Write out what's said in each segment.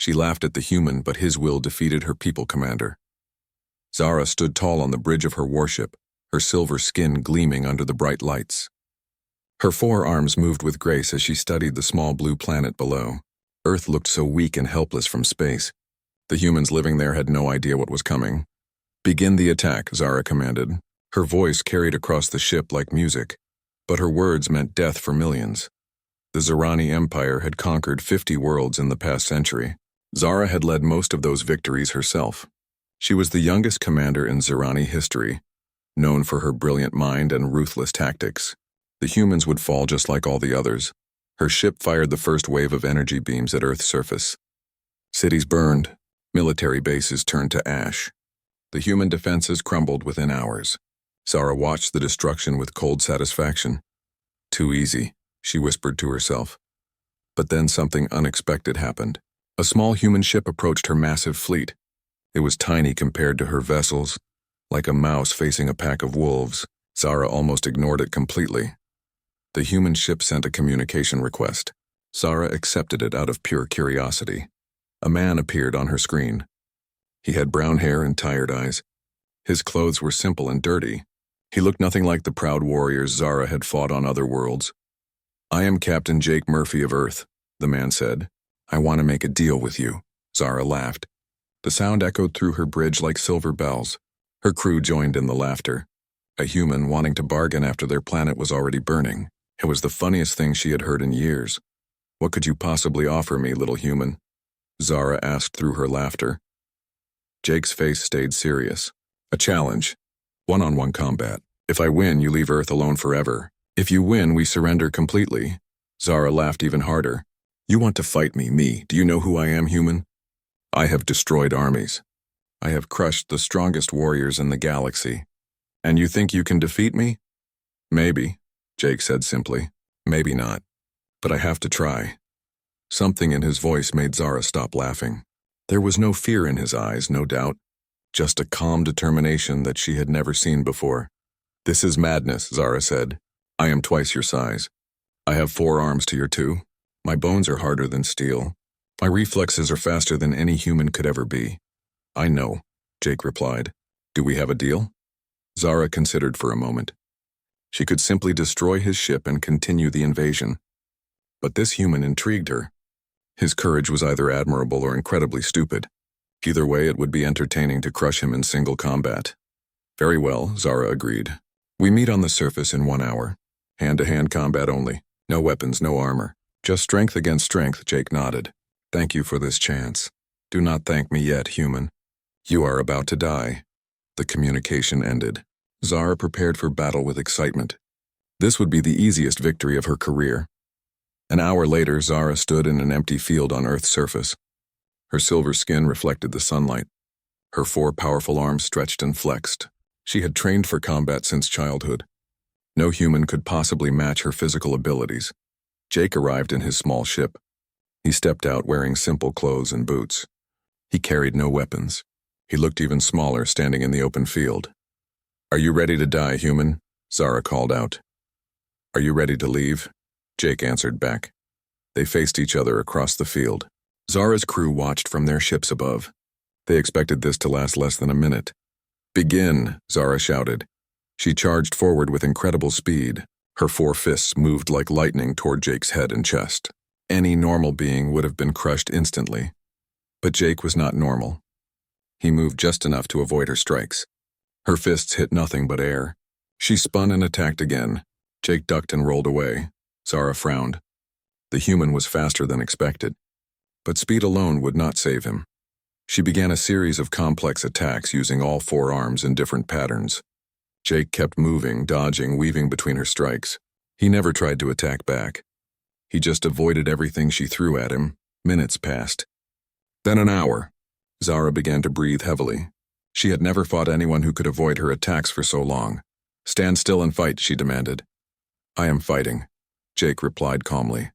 She laughed at the human, but his will defeated her people commander. Zara stood tall on the bridge of her warship, her silver skin gleaming under the bright lights. Her forearms moved with grace as she studied the small blue planet below. Earth looked so weak and helpless from space. The humans living there had no idea what was coming. "Begin the attack," Zara commanded. Her voice carried across the ship like music, but her words meant death for millions. The Zirani Empire had conquered 50 worlds in the past century. Zara had led most of those victories herself. She was the youngest commander in Zirani history, known for her brilliant mind and ruthless tactics. The humans would fall just like all the others. Her ship fired the first wave of energy beams at Earth's surface. Cities burned, military bases turned to ash. The human defenses crumbled within hours. Zara watched the destruction with cold satisfaction. "Too easy," she whispered to herself. But then something unexpected happened. A small human ship approached her massive fleet. It was tiny compared to her vessels, like a mouse facing a pack of wolves. Zara almost ignored it completely. The human ship sent a communication request. Zara accepted it out of pure curiosity. A man appeared on her screen. He had brown hair and tired eyes. His clothes were simple and dirty. He looked nothing like the proud warriors Zara had fought on other worlds. "I am Captain Jake Murphy of Earth," the man said. "I want to make a deal with you." Zara laughed. The sound echoed through her bridge like silver bells. Her crew joined in the laughter. A human wanting to bargain after their planet was already burning. It was the funniest thing she had heard in years. "What could you possibly offer me, little human?" Zara asked through her laughter. Jake's face stayed serious. "A challenge. One-on-one combat. If I win, you leave Earth alone forever. If you win, we surrender completely." Zara laughed even harder. "You want to fight me, me? Do you know who I am, human? I have destroyed armies. I have crushed the strongest warriors in the galaxy. And you think you can defeat me?" "Maybe," Jake said simply. "Maybe not. But I have to try." Something in his voice made Zara stop laughing. There was no fear in his eyes, no doubt. Just a calm determination that she had never seen before. "This is madness," Zara said. "I am twice your size. I have 4 arms to your 2. My bones are harder than steel. My reflexes are faster than any human could ever be." "I know," Jake replied. "Do we have a deal?" Zara considered for a moment. She could simply destroy his ship and continue the invasion. But this human intrigued her. His courage was either admirable or incredibly stupid. Either way, it would be entertaining to crush him in single combat. "Very well," Zara agreed. "We meet on the surface in 1 hour. Hand-to-hand combat only. No weapons, no armor. Just strength against strength," Jake nodded. "Thank you for this chance. Do not thank me yet, human. You are about to die." The communication ended. Zara prepared for battle with excitement. This would be the easiest victory of her career. An hour later, Zara stood in an empty field on Earth's surface. Her silver skin reflected the sunlight. Her 4 powerful arms stretched and flexed. She had trained for combat since childhood. No human could possibly match her physical abilities. Jake arrived in his small ship. He stepped out wearing simple clothes and boots. He carried no weapons. He looked even smaller standing in the open field. "Are you ready to die, human?" Zara called out. "Are you ready to leave?" Jake answered back. They faced each other across the field. Zara's crew watched from their ships above. They expected this to last less than a minute. "Begin," Zara shouted. She charged forward with incredible speed. Her 4 fists moved like lightning toward Jake's head and chest. Any normal being would have been crushed instantly. But Jake was not normal. He moved just enough to avoid her strikes. Her fists hit nothing but air. She spun and attacked again. Jake ducked and rolled away. Zara frowned. The human was faster than expected. But speed alone would not save him. She began a series of complex attacks using all 4 arms in different patterns. Jake kept moving, dodging, weaving between her strikes. He never tried to attack back. He just avoided everything she threw at him. Minutes passed. Then an hour. Zara began to breathe heavily. She had never fought anyone who could avoid her attacks for so long. "Stand still and fight," she demanded. "I am fighting," Jake replied calmly.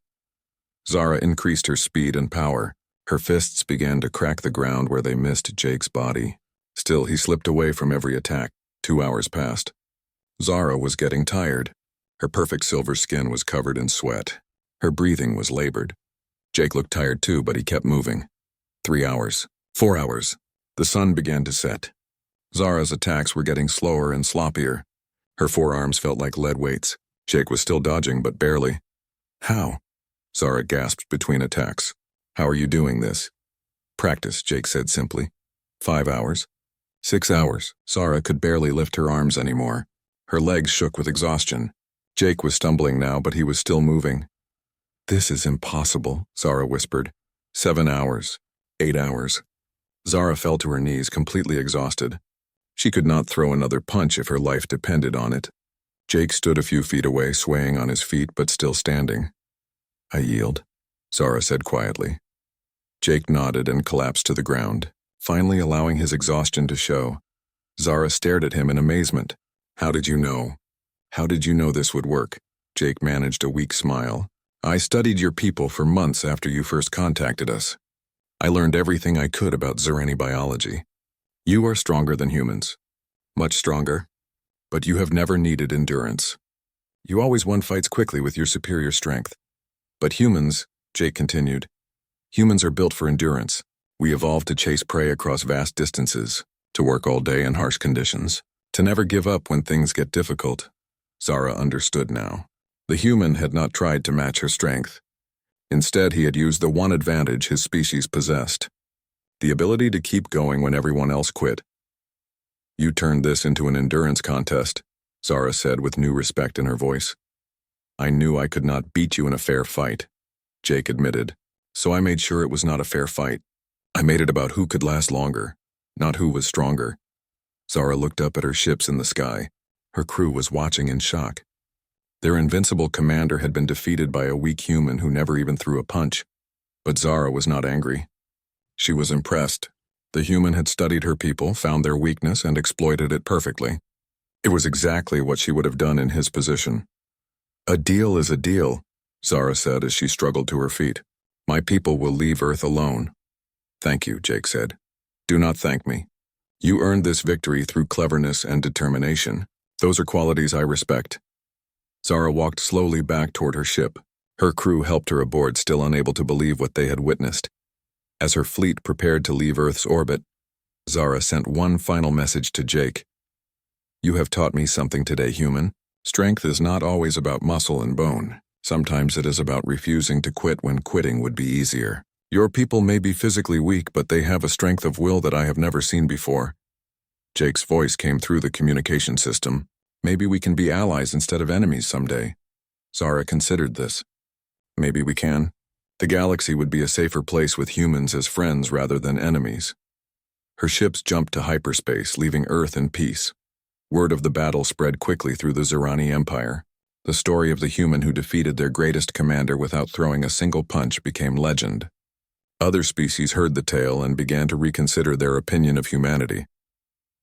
Zara increased her speed and power. Her fists began to crack the ground where they missed Jake's body. Still, he slipped away from every attack. 2 hours passed. Zara was getting tired. Her perfect silver skin was covered in sweat. Her breathing was labored. Jake looked tired too, but he kept moving. 3 hours. 4 hours. The sun began to set. Zara's attacks were getting slower and sloppier. Her forearms felt like lead weights. Jake was still dodging, but barely. How? Zara gasped between attacks. How are you doing this? Practice, Jake said simply. 5 hours. 6 hours. Zara could barely lift her arms anymore. Her legs shook with exhaustion. Jake was stumbling now, but he was still moving. This is impossible, Zara whispered. 7 hours. 8 hours. Zara fell to her knees, completely exhausted. She could not throw another punch if her life depended on it. Jake stood a few feet away, swaying on his feet but still standing. I yield, Zara said quietly. Jake nodded and collapsed to the ground, finally allowing his exhaustion to show. Zara stared at him in amazement. How did you know? How did you know this would work? Jake managed a weak smile. I studied your people for months after you first contacted us. I learned everything I could about Zerani biology. You are stronger than humans. Much stronger. But you have never needed endurance. You always won fights quickly with your superior strength. But humans, Jake continued, humans are built for endurance. We evolved to chase prey across vast distances, to work all day in harsh conditions, to never give up when things get difficult. Zara understood now. The human had not tried to match her strength. Instead, he had used the one advantage his species possessed, the ability to keep going when everyone else quit. You turned this into an endurance contest, Zara said with new respect in her voice. I knew I could not beat you in a fair fight, Jake admitted, so I made sure it was not a fair fight. I made it about who could last longer, not who was stronger. Zara looked up at her ships in the sky. Her crew was watching in shock. Their invincible commander had been defeated by a weak human who never even threw a punch. But Zara was not angry. She was impressed. The human had studied her people, found their weakness, and exploited it perfectly. It was exactly what she would have done in his position. A deal is a deal, Zara said as she struggled to her feet. My people will leave Earth alone. Thank you, Jake said. Do not thank me. You earned this victory through cleverness and determination. Those are qualities I respect. Zara walked slowly back toward her ship. Her crew helped her aboard, still unable to believe what they had witnessed. As her fleet prepared to leave Earth's orbit, Zara sent one final message to Jake. You have taught me something today, human. Strength is not always about muscle and bone. Sometimes it is about refusing to quit when quitting would be easier. Your people may be physically weak, but they have a strength of will that I have never seen before. Jake's voice came through the communication system. Maybe we can be allies instead of enemies someday. Zara considered this. Maybe we can. The galaxy would be a safer place with humans as friends rather than enemies. Her ships jumped to hyperspace, leaving Earth in peace. Word of the battle spread quickly through the Zerani Empire. The story of the human who defeated their greatest commander without throwing a single punch became legend. Other species heard the tale and began to reconsider their opinion of humanity.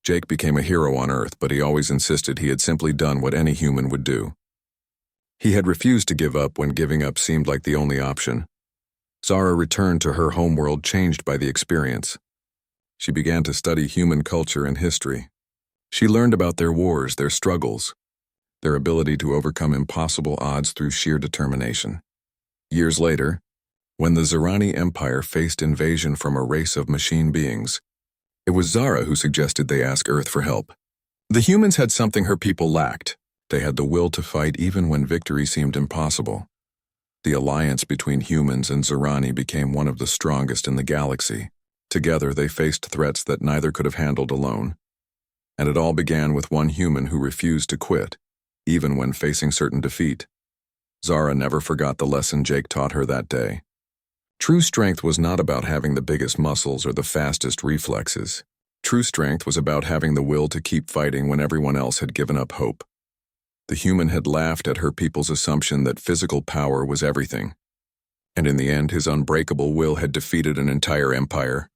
Jake became a hero on Earth, but he always insisted he had simply done what any human would do. He had refused to give up when giving up seemed like the only option. Zara returned to her homeworld changed by the experience. She began to study human culture and history. She learned about their wars, their struggles, their ability to overcome impossible odds through sheer determination. Years later, when the Zerani Empire faced invasion from a race of machine beings, it was Zara who suggested they ask Earth for help. The humans had something her people lacked. They had the will to fight even when victory seemed impossible. The alliance between humans and Zerani became one of the strongest in the galaxy. Together they faced threats that neither could have handled alone. And it all began with one human who refused to quit, even when facing certain defeat. Zara never forgot the lesson Jake taught her that day. True strength was not about having the biggest muscles or the fastest reflexes. True strength was about having the will to keep fighting when everyone else had given up hope. The human had laughed at her people's assumption that physical power was everything. And in the end, his unbreakable will had defeated an entire empire.